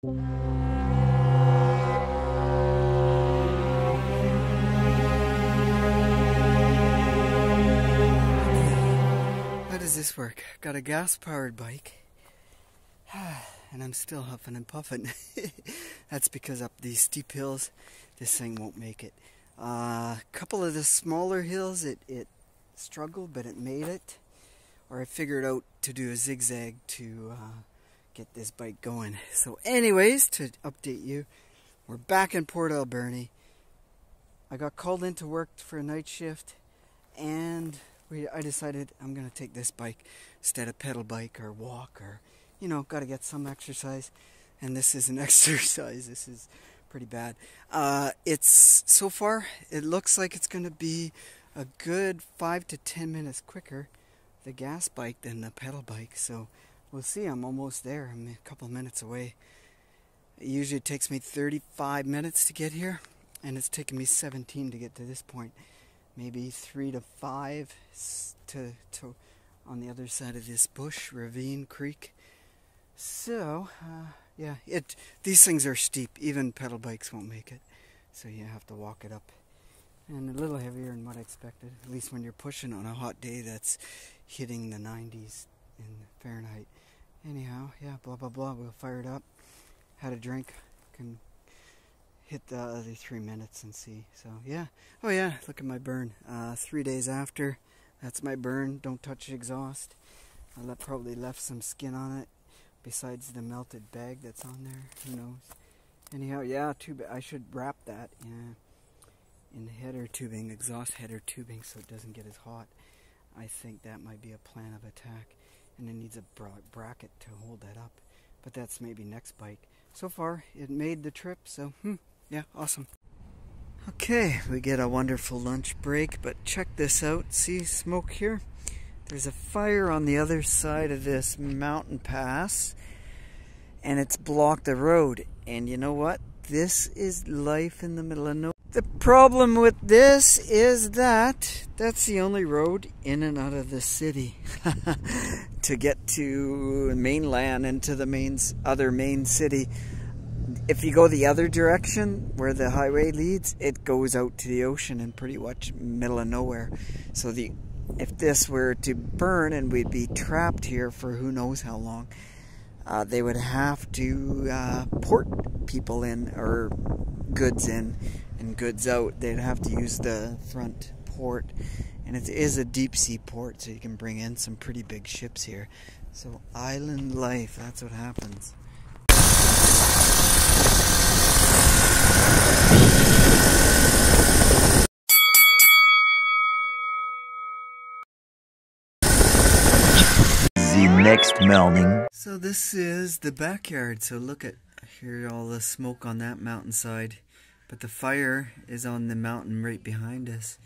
How does this work? Got a gas-powered bike, and I'm still huffing and puffing. That's because up these steep hills, this thing won't make it. A couple of the smaller hills, it struggled, but it made it. Or I figured out to do a zigzag to get this bike going. So anyways, to update you, we're back in Port Alberni. I got called into work for a night shift, and I decided I'm going to take this bike instead of pedal bike or walk, or, got to get some exercise. And this is an exercise. This is pretty bad. So far, it looks like it's going to be a good 5 to 10 minutes quicker, the gas bike, than the pedal bike. So we'll see. I'm almost there. I'm a couple minutes away. It usually takes me 35 minutes to get here, and it's taken me 17 to get to this point. Maybe 3 to 5 to on the other side of this bush, ravine, creek. So, yeah, these things are steep. Even pedal bikes won't make it. So you have to walk it up. And a little heavier than what I expected, at least when you're pushing on a hot day that's hitting the 90s in Fahrenheit. Anyhow, yeah, blah, blah, blah. We'll fire it up. Had a drink. Can hit the other 3 minutes and see. So, yeah. Oh, yeah, look at my burn. 3 days after, that's my burn. Don't touch the exhaust. I probably left some skin on it besides the melted bag that's on there. Who knows? Anyhow, yeah, I should wrap that in header tubing, exhaust header tubing, so it doesn't get as hot. I think that might be a plan of attack. And it needs a bracket to hold that up. But that's maybe next bike. So far, it made the trip, so, yeah, awesome. Okay, we get a wonderful lunch break, but check this out. See smoke here? There's a fire on the other side of this mountain pass, and it's blocked the road. And you know what? This is life in the middle of nowhere. The problem with this is that that's the only road in and out of the city to get to mainland and to the other main city. If you go the other direction where the highway leads, it goes out to the ocean and pretty much middle of nowhere. So if this were to burn and we'd be trapped here for who knows how long, they would have to port people in, or goods in and goods out. They'd have to use the front port, and it is a deep sea port, so you can bring in some pretty big ships here. So island life, that's what happens. The next morning. So this is the backyard. So look at here, all the smoke on that mountainside, but the fire is on the mountain right behind us.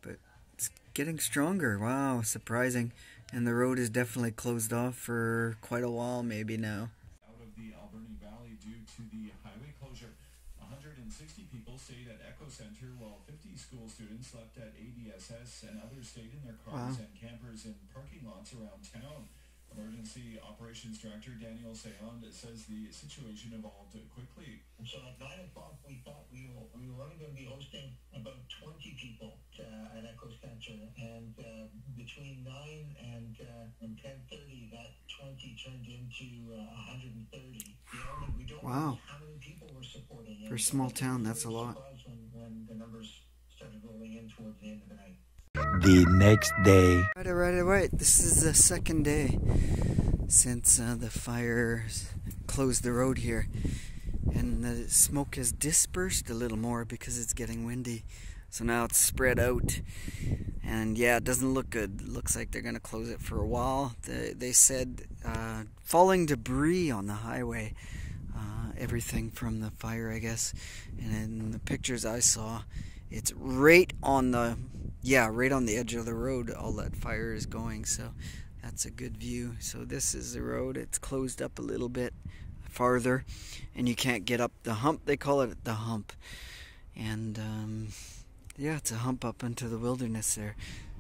But it's getting stronger. Wow, surprising. And the road is definitely closed off for quite a while, maybe now. Out of the Alberni Valley due to the highway closure. 160 people stayed at Echo Center, while 50 school students slept at ADSS, and others stayed in their cars and campers in parking lots around town. Emergency Operations Director Daniel Sayond says the situation evolved quickly. So at 9 o'clock, we thought we were only going to be hosting about 20 people at Echo Center, and between 9 and 10:30, that 20 turned into 130. We don't know how many people were supporting. For a small town, that's a lot. When the numbers started rolling in towards the end of the night. The next day. Right. This is the second day since the fires closed the road here. And the smoke has dispersed a little more because it's getting windy. So now it's spread out. And yeah, it doesn't look good. It looks like they're going to close it for a while. They said falling debris on the highway. Everything from the fire, I guess. And in the pictures I saw, it's right on the edge of the road. All that fire is going, so that's a good view. So this is the road. It's closed up a little bit farther, and you can't get up the hump. They call it the hump. And yeah, it's a hump up into the wilderness there.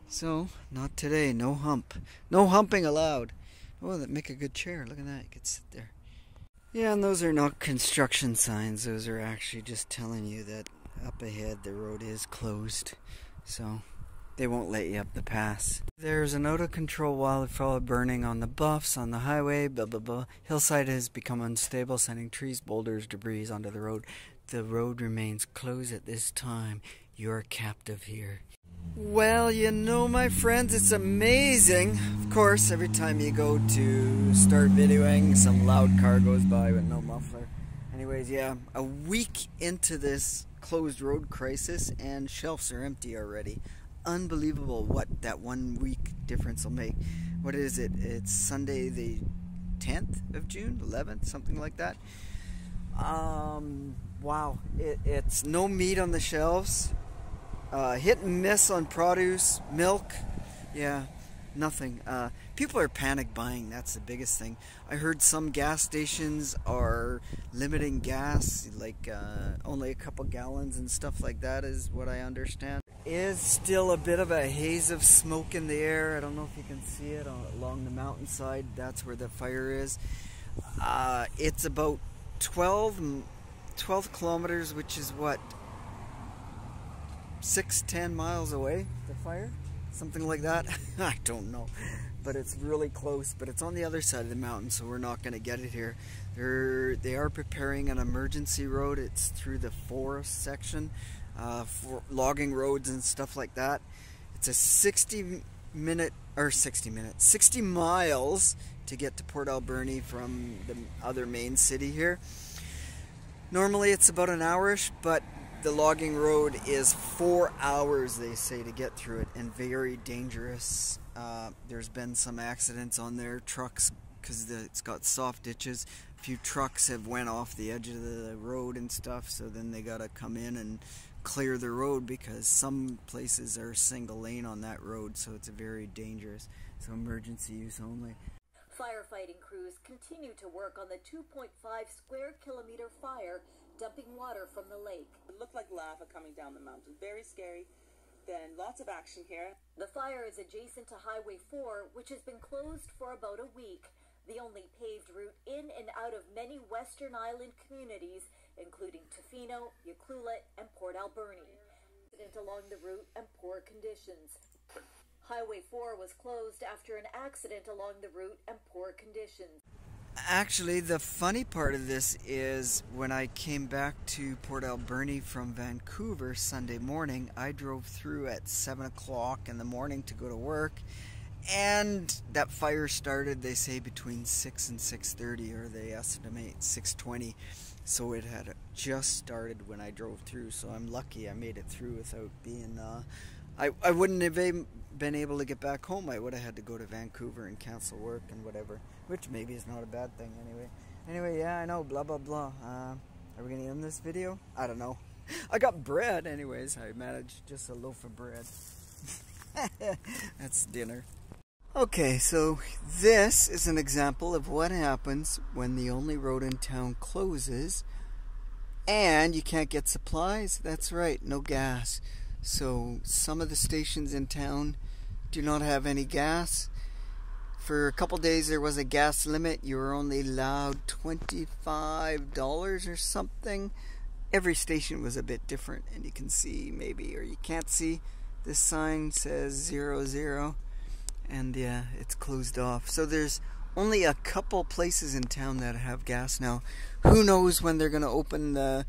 So not today. No hump. No humping allowed. Oh, that make a good chair. Look at that. You could sit there. Yeah, and those are not construction signs. Those are actually just telling you that up ahead the road is closed. So they won't let you up the pass. There's an out-of-control wildfire burning on the bluffs, on the highway, blah blah blah. Hillside has become unstable, sending trees, boulders, debris onto the road. The road remains closed at this time. You're captive here. Well, you know, my friends, it's amazing. Of course, every time you go to start videoing, some loud car goes by with no muffler. Anyways, yeah, a week into this closed road crisis and shelves are empty already. Unbelievable what that 1 week difference will make. What is it? It's Sunday the 10th of June, 11th, something like that. Wow, it's no meat on the shelves. Hit and miss on produce, milk, yeah, nothing. People are panic buying, that's the biggest thing. I heard some gas stations are limiting gas, like only a couple gallons and stuff like that is what I understand. Is still a bit of a haze of smoke in the air. I don't know if you can see it along the mountainside. That's where the fire is. It's about 12 kilometers, which is what, 6-10 miles away, the fire, something like that. I don't know, but it's really close. But it's on the other side of the mountain, so we're not going to get it here. They are preparing an emergency road. It's through the forest section, for logging roads and stuff like that. It's a 60 miles to get to Port Alberni from the other main city here. Normally it's about an hour-ish, but the logging road is 4 hours, they say, to get through it, and very dangerous. There's been some accidents on their trucks because it's got soft ditches. A few trucks have went off the edge of the road and stuff, so then they gotta come in and clear the road because some places are single lane on that road, so it's very dangerous. So emergency use only. Firefighting crews continue to work on the 2.5 square kilometer fire dumping water from the lake. It looked like lava coming down the mountain. Very scary. Then lots of action here. The fire is adjacent to Highway 4, which has been closed for about a week. The only paved route in and out of many Western Island communities, including Tofino, Ucluelet, and Port Alberni. Accident along the route and poor conditions. Highway 4 was closed after an accident along the route and poor conditions. Actually, the funny part of this is when I came back to Port Alberni from Vancouver Sunday morning, I drove through at 7 o'clock in the morning to go to work, and that fire started, they say, between 6 and 6:30, or they estimate 6:20. So it had just started when I drove through, so I'm lucky I made it through without being... I wouldn't have been able to get back home. I would have had to go to Vancouver and cancel work and whatever, which maybe is not a bad thing anyway. Yeah, I know, blah blah blah. Are we gonna end this video? I don't know. I got bread anyways. I managed just a loaf of bread. That's dinner. Okay, so this is an example of what happens when the only road in town closes and you can't get supplies. That's right, no gas. So some of the stations in town do not have any gas. For a couple days there was a gas limit. You were only allowed $25 or something. Every station was a bit different, and you can see maybe, or you can't see, this sign says 00, and yeah, it's closed off. So there's only a couple places in town that have gas now. Who knows when they're going to open the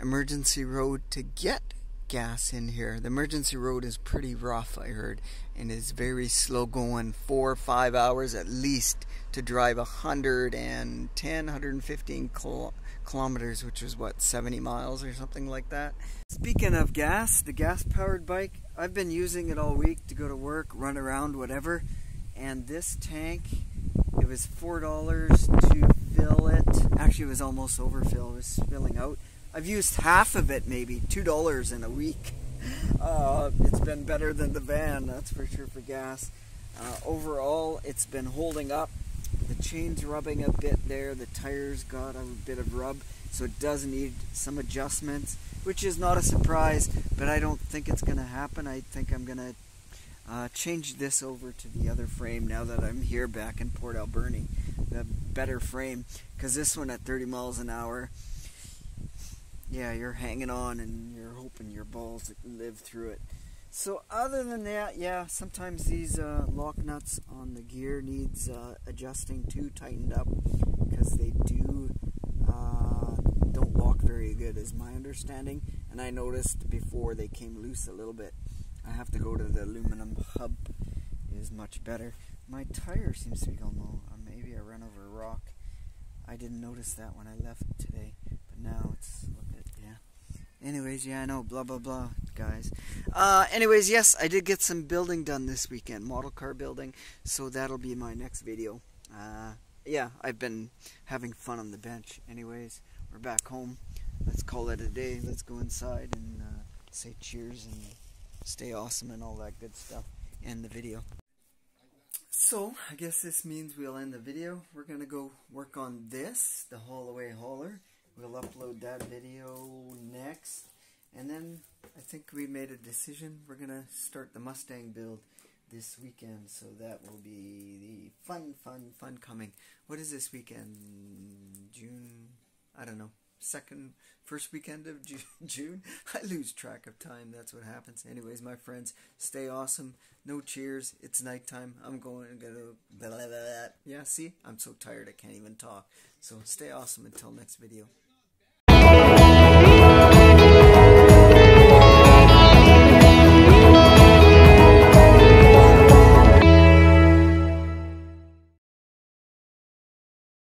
emergency road to get gas in here. The emergency road is pretty rough, I heard, and is very slow going, 4 or 5 hours at least to drive 115 kilometers, which is what, 70 miles or something like that. Speaking of gas, the gas powered bike, I've been using it all week to go to work, run around, whatever, and this tank, it was $4 to fill it. Actually, it was almost overfill. It was spilling out. I've used half of it, maybe $2 in a week. It's been better than the van, that's for sure, for gas. Overall, it's been holding up. The chain's rubbing a bit there. The tires got a bit of rub, so it does need some adjustments, which is not a surprise, but I don't think it's going to happen. I think I'm going to change this over to the other frame now that I'm here back in Port Alberni. The better frame, because this one at 30 miles an hour, yeah, you're hanging on and you're hoping your balls live through it. So other than that, yeah, sometimes these lock nuts on the gear needs adjusting too, tightened up, because they don't lock very good is my understanding. And I noticed before they came loose a little bit. I have to go to the aluminum hub. It is much better. My tire seems to be going low. Maybe I ran over a rock. I didn't notice that when I left today, but now it's, look at, yeah. Anyways, yeah, I know, blah, blah, blah, guys. Anyways, yes, I did get some building done this weekend, model car building, so that'll be my next video. Yeah, I've been having fun on the bench. Anyways, we're back home. Let's call it a day. Let's go inside and say cheers and stay awesome and all that good stuff. End the video. So, I guess this means we'll end the video. We're going to go work on this, the Haul-Away hauler. We'll upload that video next. And then, I think we made a decision. We're going to start the Mustang build this weekend. So that will be the fun coming. What is this weekend? June? I don't know. First weekend of June. I lose track of time. That's what happens. Anyways, my friends, stay awesome. No cheers. It's nighttime. I'm going to go blah, blah, blah, blah. Yeah, see? I'm so tired I can't even talk. So stay awesome until next video.